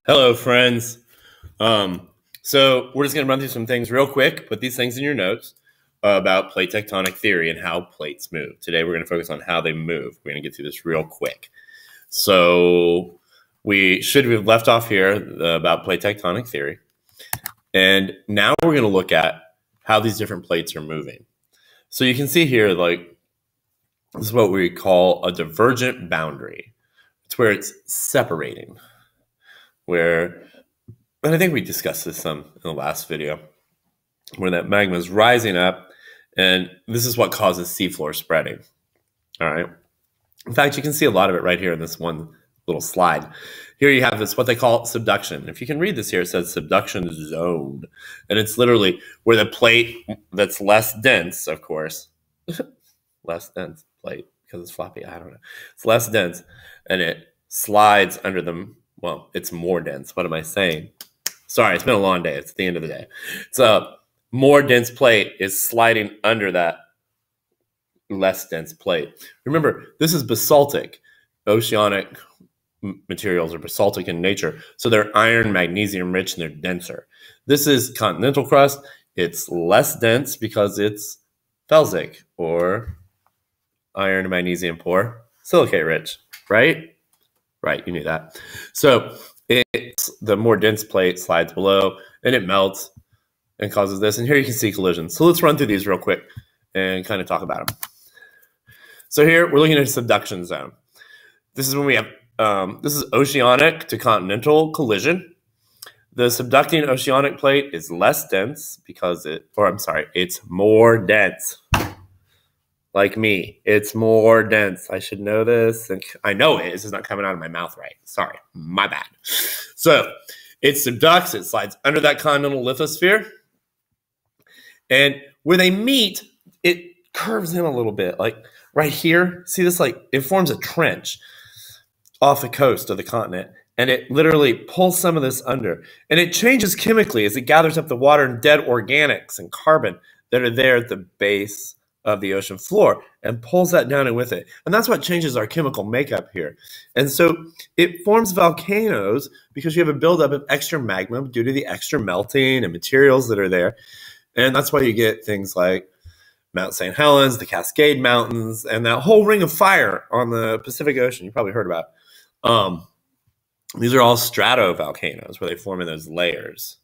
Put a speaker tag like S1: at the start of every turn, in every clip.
S1: Hello, friends. So we're just going to run through some things real quick. Put these things in your notes about plate tectonic theory and how plates move. Today, we're going to focus on how they move. We're going to get through this real quick. So we should have left off here about plate tectonic theory. And now we're going to look at how these different plates are moving. So you can see here, like, this is what we call a divergent boundary. It's where it's separating. And I think we discussed this some in the last video, where that magma is rising up, and this is what causes seafloor spreading. All right. In fact, you can see a lot of it right here in this one little slide. Here you have this, what they call subduction. If you can read this here, it says subduction zone. And it's literally where the plate that's less dense, of course, less dense plate, because it's floppy, I don't know. It's less dense, and it slides under them. Well, it's more dense. What am I saying? Sorry, it's been a long day. It's the end of the day. So more dense plate is sliding under that less dense plate. Remember, this is basaltic. Oceanic materials are basaltic in nature, so they're iron, magnesium rich, and they're denser. This is continental crust. It's less dense because it's felsic, or iron, magnesium poor, silicate rich, right? Right, you knew that. So it's the more dense plate slides below, and it melts and causes this. And here you can see collisions. So let's run through these real quick and kind of talk about them. So here we're looking at a subduction zone. This is when we have, this is oceanic to continental collision. The subducting oceanic plate is less dense because it's more dense. Like me, it's more dense. I should know this. And I know it. This is not coming out of my mouth right. Sorry, my bad. So it subducts. It slides under that continental lithosphere. And where they meet, it curves in a little bit. Like right here, see this? Like it forms a trench off the coast of the continent. And it literally pulls some of this under. And it changes chemically as it gathers up the water and dead organics and carbon that are there at the base of the ocean floor and pulls that down in with it. And that's what changes our chemical makeup here. And so it forms volcanoes because you have a buildup of extra magma due to the extra melting and materials that are there. And that's why you get things like Mount St. Helens, the Cascade Mountains, and that whole ring of fire on the Pacific Ocean you probably heard about. These are all stratovolcanoes where they form in those layers.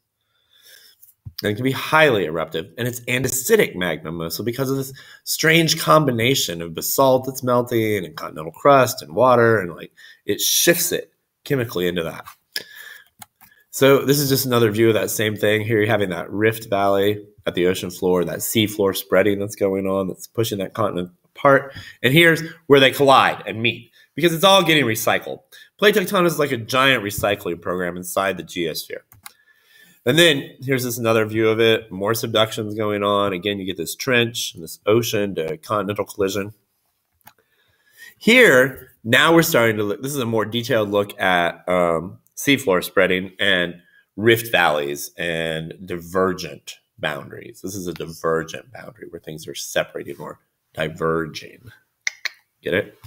S1: And it can be highly eruptive, and it's andesitic magma mostly because of this strange combination of basalt that's melting and continental crust and water, and like it shifts it chemically into that. So this is just another view of that same thing. Here you're having that rift valley at the ocean floor, that sea floor spreading that's going on, that's pushing that continent apart. And here's where they collide and meet because it's all getting recycled. Plate tectonics is like a giant recycling program inside the geosphere. And then here's this another view of it. More subductions going on. Again, you get this trench and this ocean to continental collision. Here, now we're starting to look. This is a more detailed look at seafloor spreading and rift valleys and divergent boundaries. This is a divergent boundary where things are separating or diverging. Get it?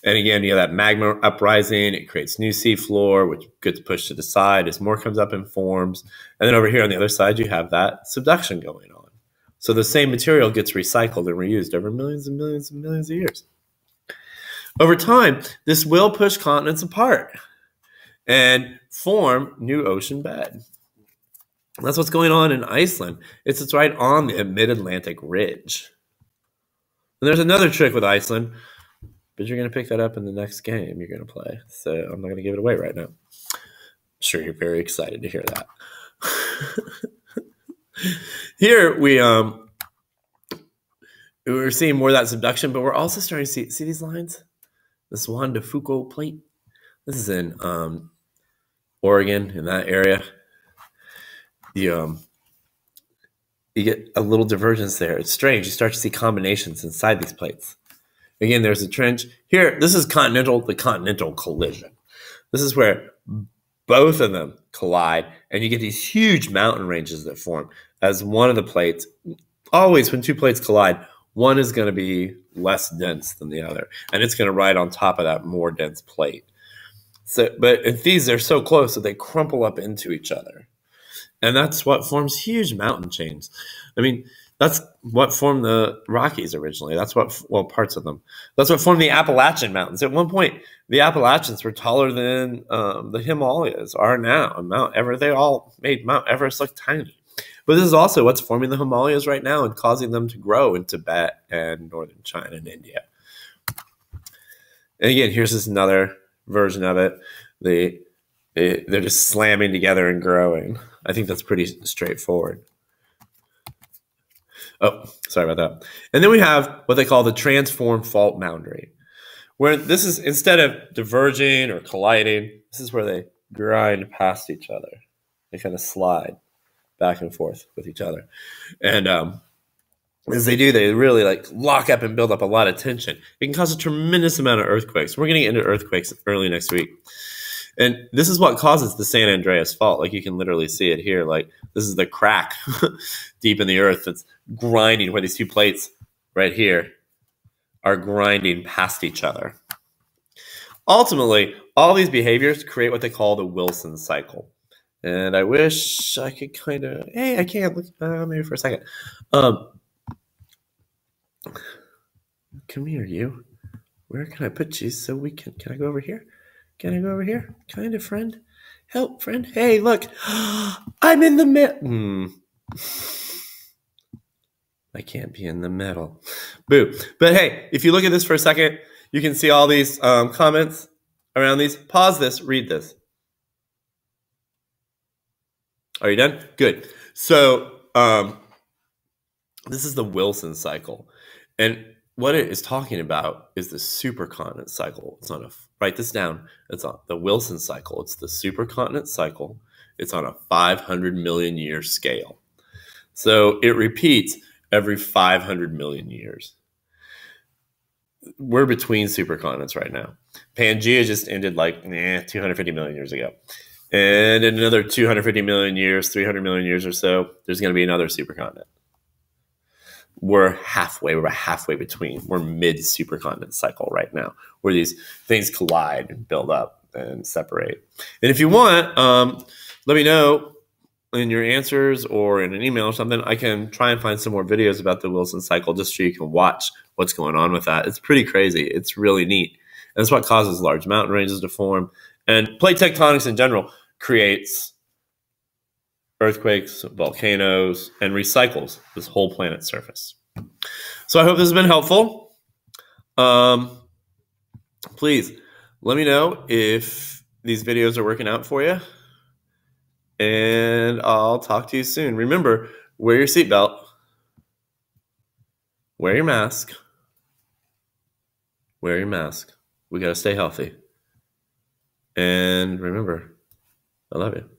S1: And again, you have that magma uprising. It creates new seafloor, which gets pushed to the side as more comes up and forms. And then over here on the other side, you have that subduction going on. So the same material gets recycled and reused over millions and millions and millions of years. Over time, this will push continents apart and form new ocean bed. That's what's going on in Iceland. It's right on the mid-Atlantic ridge. And there's another trick with Iceland, but you're going to pick that up in the next game you're going to play. So I'm not going to give it away right now. I'm sure you're very excited to hear that. Here we're seeing more of that subduction, but we're also starting to see these lines? This Juan de Fuca plate. This is in Oregon, in that area. You get a little divergence there. It's strange. You start to see combinations inside these plates. Again, there's a trench. Here, this is the continental collision. This is where both of them collide, and you get these huge mountain ranges that form as one of the plates. Always, when two plates collide, one is going to be less dense than the other, and it's going to ride on top of that more dense plate. So, but these, they're so close that they crumple up into each other. And that's what forms huge mountain chains. I mean, that's what formed the Rockies originally. That's what, well, parts of them. That's what formed the Appalachian Mountains. At one point, the Appalachians were taller than the Himalayas are now. And Mount Everest, they all made Mount Everest look tiny. But this is also what's forming the Himalayas right now and causing them to grow in Tibet and northern China and India. And again, here's this another version of it. They're just slamming together and growing. I think that's pretty straightforward. Oh, sorry about that. And then we have what they call the transform fault boundary, where this is, instead of diverging or colliding, this is where they grind past each other. They kind of slide back and forth with each other. And as they do, they really like lock up and build up a lot of tension. It can cause a tremendous amount of earthquakes. We're going to get into earthquakes early next week. And this is what causes the San Andreas Fault. Like, you can literally see it here. Like, this is the crack deep in the earth that's grinding, where these two plates right here are grinding past each other. Ultimately, all these behaviors create what they call the Wilson cycle. And I wish I could kind of, hey, I can't, maybe for a second. Come here, you. Where can I put you so we can I go over here? Can I go over here? Kind of, friend? Help, friend. Hey, look. I'm in the middle. I can't be in the middle. Boo. But hey, if you look at this for a second, you can see all these comments around these. Pause this. Read this. Are you done? Good. So this is the Wilson cycle. And what it is talking about is the supercontinent cycle. It's on a, write this down. It's on the Wilson cycle. It's the supercontinent cycle. It's on a 500 million year scale. So it repeats every 500 million years. We're between supercontinents right now. Pangea just ended like 250 million years ago. And in another 250 million years, 300 million years or so, there's going to be another supercontinent. We're about halfway between. We're mid-supercontinent cycle right now, where these things collide and build up and separate. And if you want, let me know in your answers or in an email or something. I can try and find some more videos about the Wilson cycle just so you can watch what's going on with that. It's pretty crazy. It's really neat. And that's what causes large mountain ranges to form. And plate tectonics in general creates earthquakes, volcanoes, and recycles this whole planet's surface. So I hope this has been helpful. Please let me know if these videos are working out for you. And I'll talk to you soon. Remember, wear your seatbelt, wear your mask, wear your mask. We got to stay healthy. And remember, I love you.